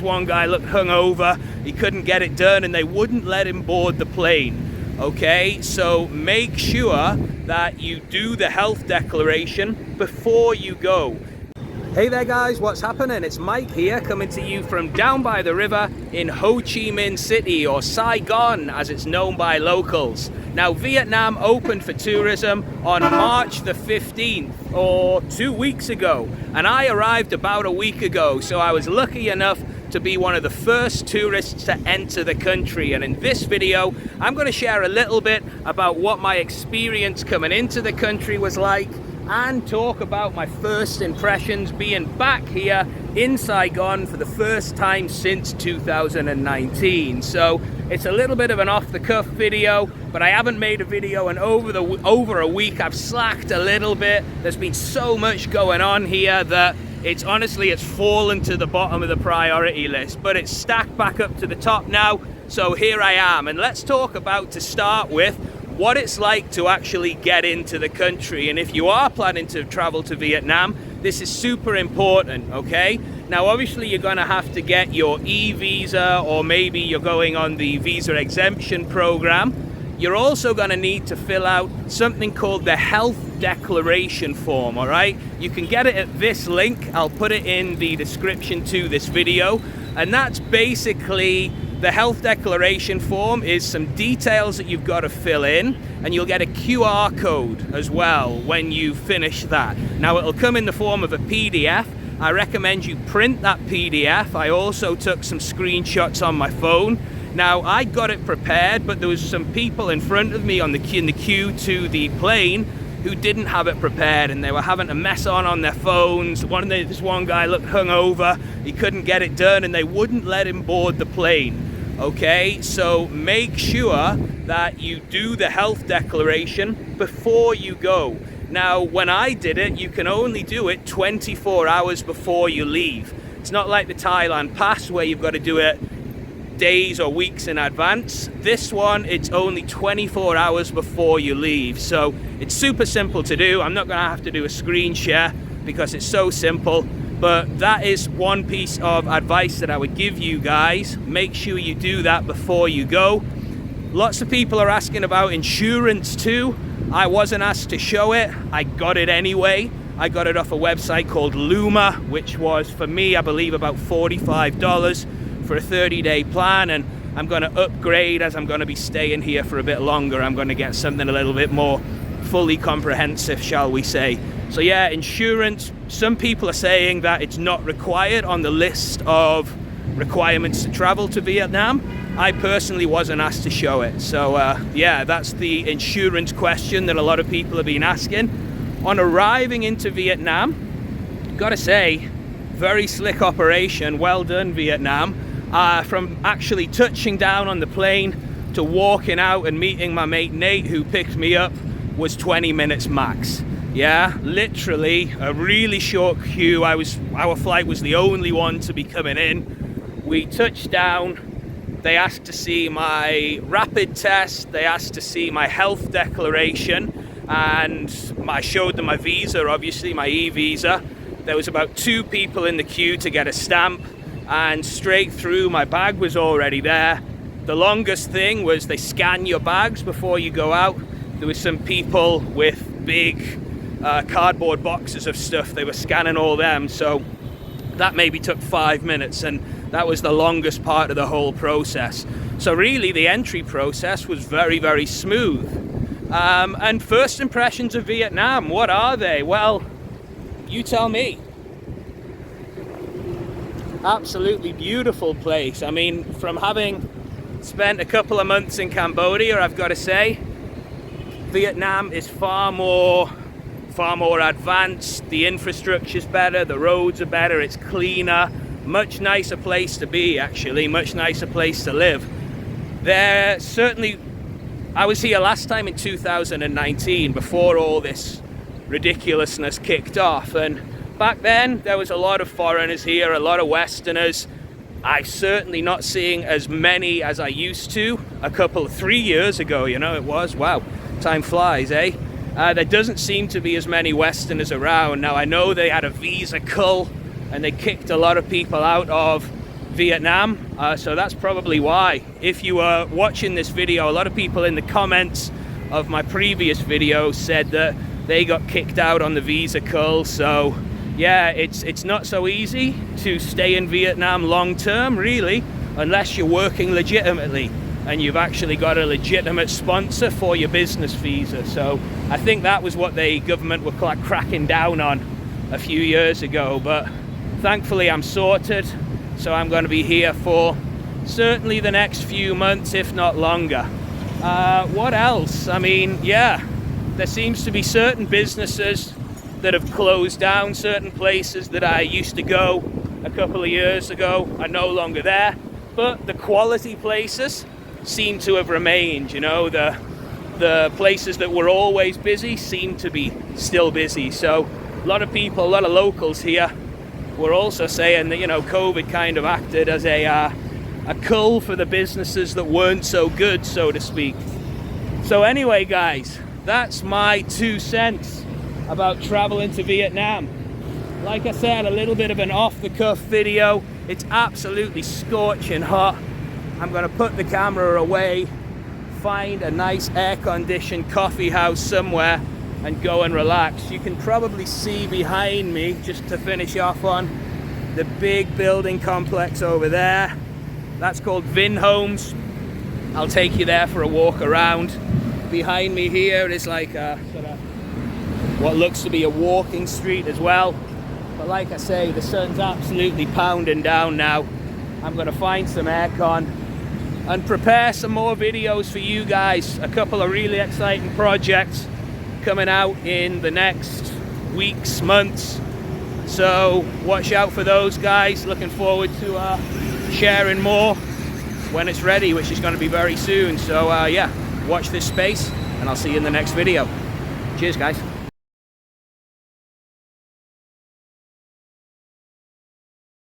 one guy looked hungover, he couldn't get it done, and they wouldn't let him board the plane. Okay, so make sure that you do the health declaration before you go. Hey there guys, what's happening? It's Mike here, coming to you from down by the river in Ho Chi Minh City, or Saigon as it's known by locals. Now, Vietnam opened for tourism on March the 15th, or 2 weeks ago, and I arrived about a week ago, so I was lucky enough to be one of the first tourists to enter the country. And in this video, I'm going to share a little bit about what my experience coming into the country was like, and talk about my first impressions being back here in Saigon for the first time since 2019. So it's a little bit of an off-the-cuff video, but I haven't made a video in over a week. I've slacked a little bit. There's been so much going on here that it's fallen to the bottom of the priority list, but it's stacked back up to the top now. So here I am, and let's talk about, to start with, what it's like to actually get into the country. And if you are planning to travel to Vietnam, this is super important, okay? Now, obviously, you're gonna have to get your e-visa, or maybe you're going on the visa exemption program. You're also gonna need to fill out something called the health declaration form, all right? You can get it at this link. I'll put it in the description to this video. And that's basically, the health declaration form is some details that you've got to fill in, and you'll get a QR code as well when you finish that. Now, it'll come in the form of a PDF. I recommend you print that PDF. I also took some screenshots on my phone. Now, I got it prepared, but there was some people in front of me in the queue to the plane who didn't have it prepared, and they were having a mess on their phones. This one guy looked hungover, he couldn't get it done, and they wouldn't let him board the plane. Okay, so make sure that you do the health declaration before you go. Now, when I did it, you can only do it 24 hours before you leave. It's not like the Thailand pass where you've got to do it days or weeks in advance. This one, it's only 24 hours before you leave. So it's super simple to do. I'm not going to have to do a screen share because it's so simple. But that is one piece of advice that I would give you guys. Make sure you do that before you go. Lots of people are asking about insurance too. I wasn't asked to show it. I got it anyway. I got it off a website called Luma, which was, for me, I believe about $45 for a 30-day plan. And I'm going to upgrade as I'm going to be staying here for a bit longer. I'm going to get something a little bit more fully comprehensive, shall we say. So yeah, insurance, some people are saying that it's not required on the list of requirements to travel to Vietnam. I personally wasn't asked to show it. So yeah, that's the insurance question that a lot of people have been asking. On arriving into Vietnam, gotta say, very slick operation, well done Vietnam. From actually touching down on the plane to walking out and meeting my mate Nate, who picked me up, was 20 minutes max. Yeah, literally a really short queue. Our flight was the only one to be coming in. We touched down. They asked to see my rapid test. They asked to see my health declaration, and I showed them my visa, obviously my e-visa. There was about 2 people in the queue to get a stamp, and straight through my bag was already there. The longest thing was they scan your bags before you go out. There was some people with big cardboard boxes of stuff. They were scanning all them, so that maybe took 5 minutes, and that was the longest part of the whole process. So really the entry process was very, very smooth. And first impressions of Vietnam, what are they? Well, you tell me. Absolutely beautiful place. I mean, from having spent a couple of months in Cambodia, I've got to say, Vietnam is far more advanced. The infrastructure's better, the roads are better, it's cleaner, much nicer place to be, actually, much nicer place to live. There certainly, I was here last time in 2019, before all this ridiculousness kicked off, and back then there was a lot of foreigners here, a lot of Westerners. I'm certainly not seeing as many as I used to 3 years ago, you know, it was, wow, time flies, eh? There doesn't seem to be as many Westerners around. Now, I know they had a visa cull and they kicked a lot of people out of Vietnam, so that's probably why. If you were watching this video, a lot of people in the comments of my previous video said that they got kicked out on the visa cull. So yeah, it's not so easy to stay in Vietnam long term, really, unless you're working legitimately and you've actually got a legitimate sponsor for your business visa. So I think that was what the government were cracking down on a few years ago, but thankfully I'm sorted. So I'm going to be here for certainly the next few months, if not longer. What else? I mean, yeah, there seems to be certain businesses that have closed down. Certain places that I used to go a couple of years ago are no longer there, but the quality places seem to have remained. You know, the places that were always busy seem to be still busy. So a lot of people, a lot of locals here were also saying that, you know, COVID kind of acted as a cull for the businesses that weren't so good, so to speak. So anyway, guys, that's my 2 cents about traveling to Vietnam. Like I said, a little bit of an off-the-cuff video. It's absolutely scorching hot. I'm going to put the camera away, find a nice air-conditioned coffee house somewhere, and go and relax. You can probably see behind me, just to finish off on, the big building complex over there. That's called Vin Homes. I'll take you there for a walk around. Behind me here is like a sort of what looks to be a walking street as well. But like I say, the sun's absolutely pounding down now. I'm gonna find some aircon and prepare some more videos for you guys. A couple of really exciting projects coming out in the next weeks, months, so watch out for those, guys. Looking forward to sharing more when it's ready, which is going to be very soon. So yeah, watch this space and I'll see you in the next video. Cheers, guys.